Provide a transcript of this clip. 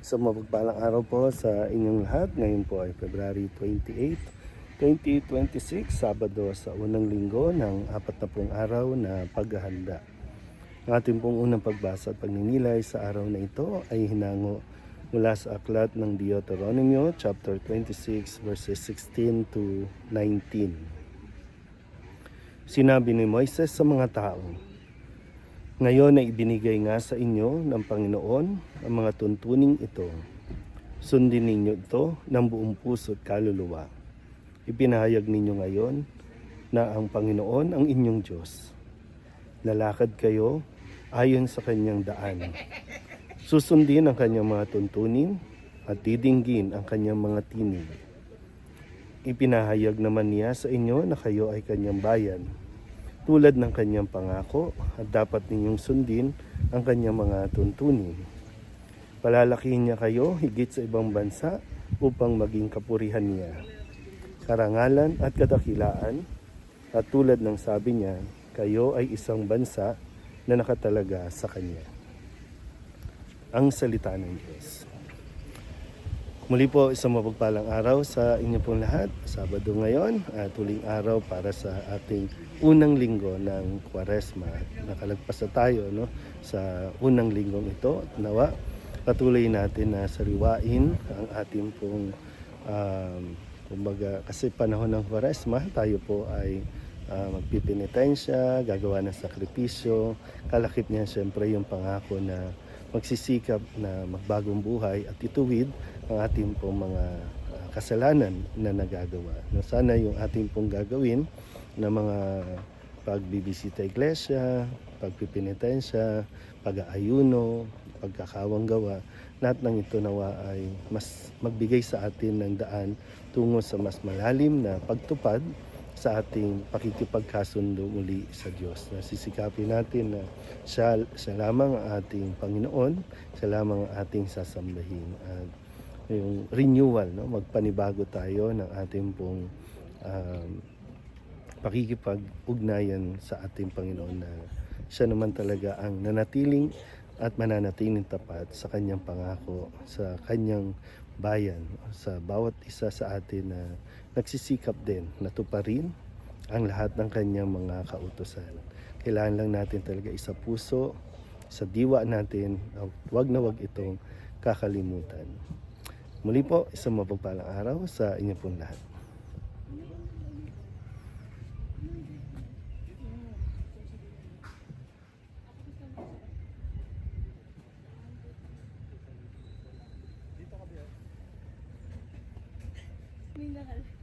So mapagpalang araw po sa inyong lahat. Ngayon po ay February 28, 2026, Sabado sa unang linggo ng 40 araw na paghahanda. Ang ating pong unang pagbasa at pagninilay sa araw na ito ay hinango mula sa aklat ng Deuteronomio chapter 26 verses 16 to 19. Sinabi ni Moises sa mga tao, "Ngayon ay ibinigay nga sa inyo ng Panginoon ang mga tuntuning ito. Sundin ninyo ito ng buong puso at kaluluwa. Ipinahayag ninyo ngayon na ang Panginoon ang inyong Diyos. Lalakad kayo ayon sa kanyang daan. Susundin ang kanyang mga tuntunin at didinggin ang kanyang mga tinig. Ipinahayag naman niya sa inyo na kayo ay kanyang bayan, tulad ng kanyang pangako, at dapat ninyong sundin ang kanyang mga tuntunin. Palalakihin niya kayo higit sa ibang bansa upang maging kapurihan niya, karangalan at kadakilaan, at tulad ng sabi niya, kayo ay isang bansa na nakatalaga sa kanya." Ang salita ng Diyos. Muli po, isang mapagpalang araw sa inyo pong lahat. Sabado ngayon at huling araw para sa ating unang linggo ng Kwaresma. Nakalagpas na tayo sa unang linggong ito. Nawa, patuloy natin na sariwain ang ating pong kumbaga, kasi panahon ng Kwaresma, tayo po ay magpipinitensya, gagawa ng sakripisyo. Kalakip niya siyempre yung pangako na magsisikap na magbagong buhay at ituwid ang ating pong mga kasalanan na nagagawa. Sana yung ating pong gagawin na mga pagbibisita iglesia, pagpipinitensya, pag-aayuno, pagkakawang gawa, lahat ng ito nawa ay mas magbigay sa atin ng daan tungo sa mas malalim na pagtupad sa ating pakikipagkasundo muli sa Diyos. Nasisikapin natin na siya lamang ang ating Panginoon, siya lamang ang ating sasambahin. At yung renewal, magpanibago tayo ng ating pong pakikipag-ugnayan sa ating Panginoon na siya naman talaga ang nanatiling at mananatiling tapat sa kanyang pangako, sa kanyang bayan, sa bawat isa sa atin na nagsisikap din na tuparin ang lahat ng kanyang mga kautusan. Kailangan lang natin talaga isa puso, sa diwa natin, wag na wag itong kakalimutan. Muli po, isang mapagpalang araw sa inyo pong lahat. May nakal.